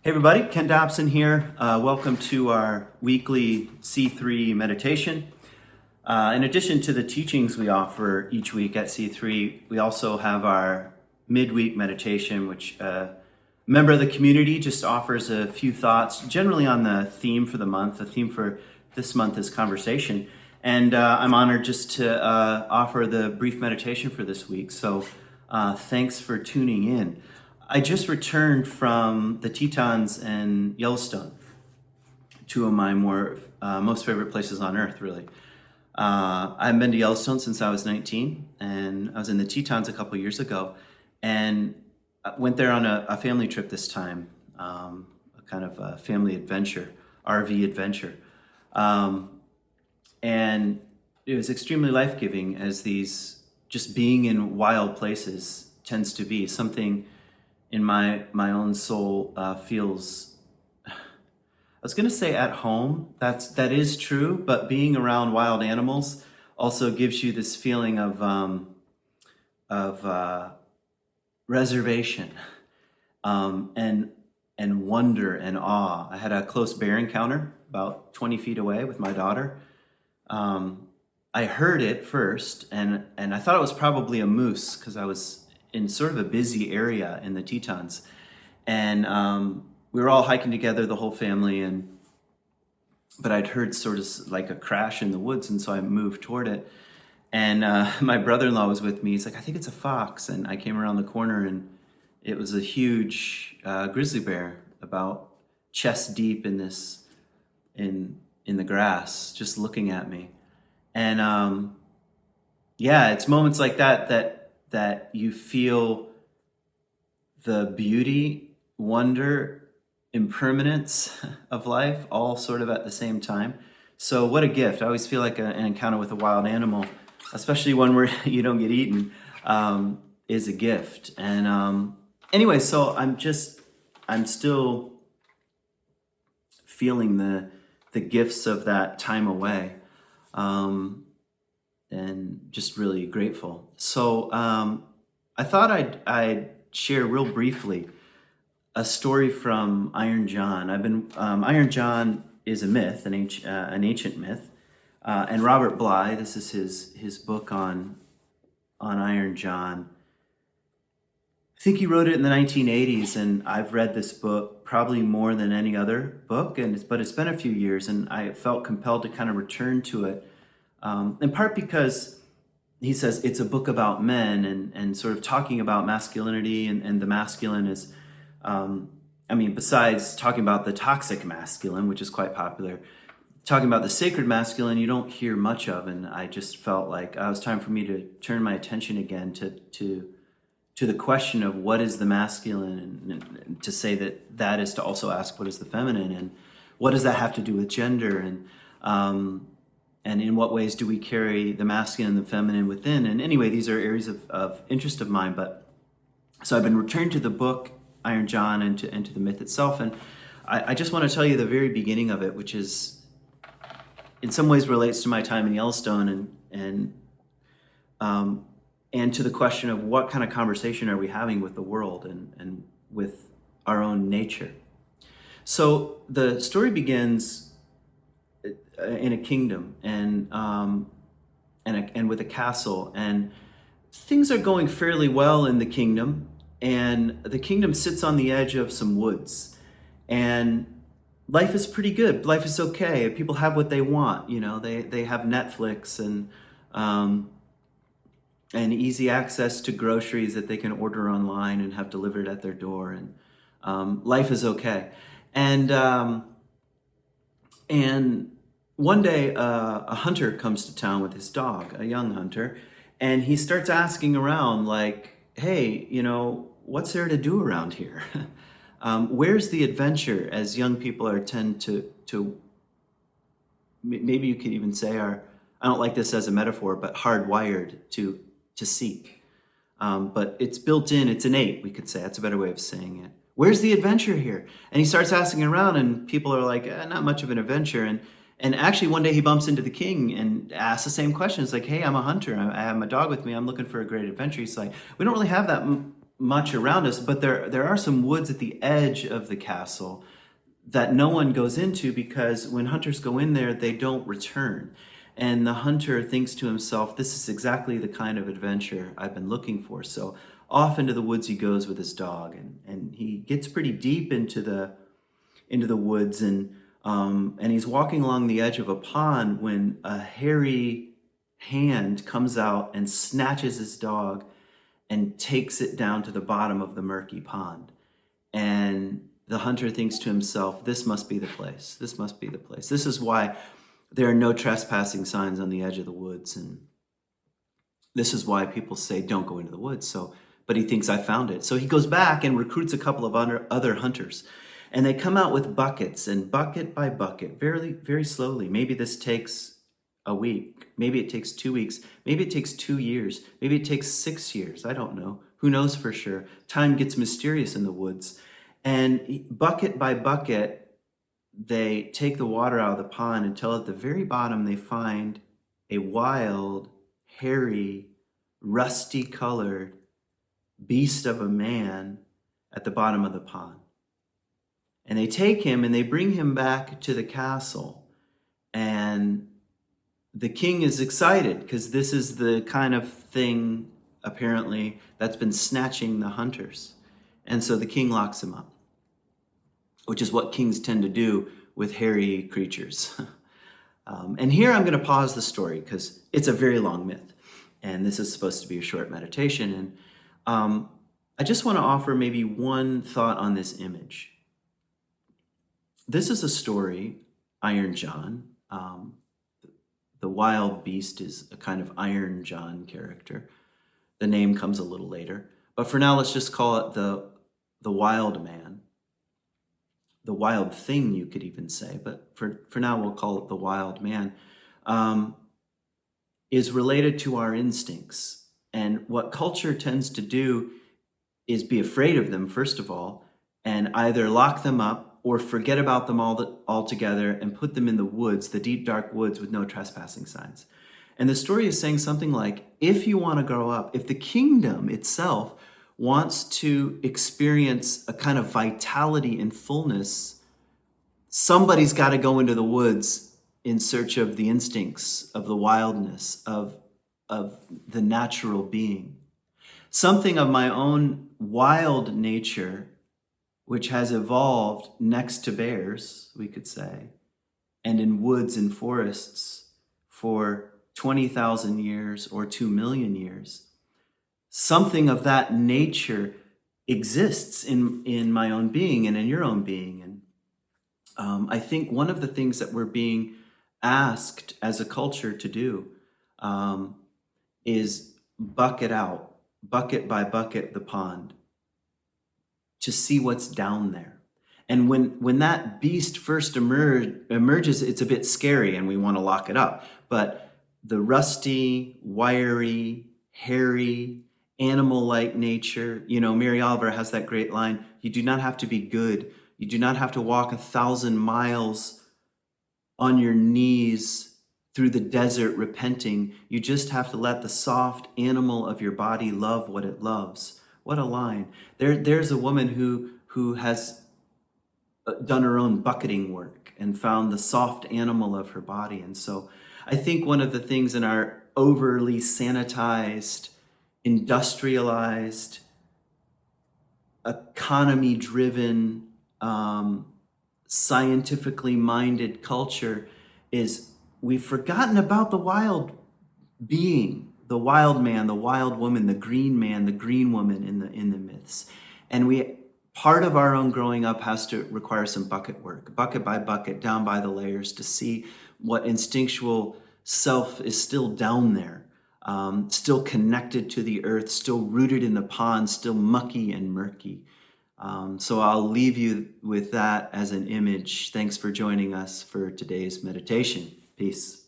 Hey everybody, Ken Dobson here. Welcome to our weekly C3 meditation. In addition to the teachings we offer each week at C3, we also have our midweek meditation, which a member of the community just offers a few thoughts, generally on the theme for the month. The theme for this month is conversation. And I'm honored just to offer the brief meditation for this week. So thanks for tuning in. I just returned from the Tetons and Yellowstone, two of my most favorite places on earth, really. I haven't been to Yellowstone since I was 19, and I was in the Tetons a couple years ago, and I went there on a family trip this time, a kind of a family adventure, RV adventure. And it was extremely life-giving, as these, just being in wild places tends to be. Something in my own soul feels, I was going to say at home. That is true, but being around wild animals also gives you this feeling of reservation and wonder and awe. I had a close bear encounter about 20 feet away with my daughter. I heard it first, and I thought it was probably a moose, because I was in sort of a busy area in the Tetons, and we were all hiking together, the whole family, but I'd heard sort of like a crash in the woods, and so I moved toward it, and my brother-in-law was with me. He's like, "I think it's a fox," and I came around the corner, and it was a huge grizzly bear, about chest deep in the grass, just looking at me. And yeah, it's moments like that you feel the beauty, wonder, impermanence of life, all sort of at the same time. So what a gift. I always feel like an encounter with a wild animal, especially one where you don't get eaten, is a gift. And anyway, so I'm still feeling the gifts of that time away. And just really grateful. So I thought I'd share real briefly a story from Iron John. Iron John is a myth, an ancient myth, and Robert Bly, this is his book on Iron John. I think he wrote it in the 1980s, and I've read this book probably more than any other book, but it's been a few years, and I felt compelled to kind of return to it. In part because he says it's a book about men, and sort of talking about masculinity, and the masculine is, besides talking about the toxic masculine, which is quite popular, talking about the sacred masculine you don't hear much of, and I just felt like it was time for me to turn my attention again to the question of what is the masculine, and to say that is to also ask what is the feminine, and what does that have to do with gender, and in what ways do we carry the masculine and the feminine within? And anyway, these are areas of interest of mine. But so I've been returned to the book, Iron John, and to the myth itself. And I just want to tell you the very beginning of it, which is in some ways relates to my time in Yellowstone, and to the question of what kind of conversation are we having with the world and with our own nature. So the story begins in a kingdom, and with a castle, and things are going fairly well in the kingdom, and the kingdom sits on the edge of some woods, and life is pretty good. Life is okay. People have what they want. They have Netflix and easy access to groceries that they can order online and have delivered at their door, and life is okay. And one day, a hunter comes to town with his dog, a young hunter, and he starts asking around, like, "Hey, what's there to do around here? Where's the adventure?" As young people tend to, maybe you could even say, I don't like this as a metaphor, but hardwired to seek. But it's built in, it's innate, we could say. That's a better way of saying it. Where's the adventure here? And he starts asking around, and people are like, not much of an adventure. And actually, one day he bumps into the king and asks the same question. It's like, "Hey, I'm a hunter. I have my dog with me. I'm looking for a great adventure." He's like, "We don't really have that much around us, but there are some woods at the edge of the castle that no one goes into, because when hunters go in there, they don't return. And the hunter thinks to himself, this is exactly the kind of adventure I've been looking for. So off into the woods he goes with his dog, and he gets pretty deep into the woods, and he's walking along the edge of a pond when a hairy hand comes out and snatches his dog and takes it down to the bottom of the murky pond. And the hunter thinks to himself, this must be the place. This must be the place. This is why there are no trespassing signs on the edge of the woods. And this is why people say, don't go into the woods. But he thinks, I found it. So he goes back and recruits a couple of other hunters. And they come out with buckets, and bucket by bucket, very, very slowly. Maybe this takes a week. Maybe it takes 2 weeks. Maybe it takes 2 years. Maybe it takes 6 years. I don't know. Who knows for sure? Time gets mysterious in the woods. And bucket by bucket, they take the water out of the pond until at the very bottom they find a wild, hairy, rusty-colored beast of a man at the bottom of the pond. And they take him and they bring him back to the castle. And the king is excited because this is the kind of thing, apparently, that's been snatching the hunters. And so the king locks him up, which is what kings tend to do with hairy creatures. And here I'm going to pause the story because it's a very long myth. And this is supposed to be a short meditation. And I just want to offer maybe one thought on this image. This is a story, Iron John. The wild beast is a kind of Iron John character. The name comes a little later. But for now, let's just call it the wild man. The wild thing, you could even say. But for now, we'll call it the wild man. Is related to our instincts. And what culture tends to do is be afraid of them, first of all, and either lock them up or forget about them altogether and put them in the woods, the deep, dark woods with no trespassing signs. And the story is saying something like, if you want to grow up, if the kingdom itself wants to experience a kind of vitality and fullness, somebody's got to go into the woods in search of the instincts, of the wildness, of the natural being. Something of my own wild nature, which has evolved next to bears, we could say, and in woods and forests for 20,000 years or 2 million years. Something of that nature exists in my own being and in your own being. And I think one of the things that we're being asked as a culture to do is bucket out, bucket by bucket, the pond, to see what's down there. And when that beast first emerges, it's a bit scary and we want to lock it up. But the rusty, wiry, hairy, animal-like nature, Mary Oliver has that great line, you do not have to be good. You do not have to walk 1,000 miles on your knees through the desert repenting. You just have to let the soft animal of your body love what it loves. What a line. There's a woman who has done her own bucketing work and found the soft animal of her body. And so I think one of the things in our overly sanitized, industrialized, economy-driven, scientifically minded culture is we've forgotten about the wild being, the wild man, the wild woman, the green man, the green woman in the myths. And part of our own growing up has to require some bucket work, bucket by bucket, down by the layers, to see what instinctual self is still down there, still connected to the earth, still rooted in the pond, still mucky and murky. So I'll leave you with that as an image. Thanks for joining us for today's meditation. Peace.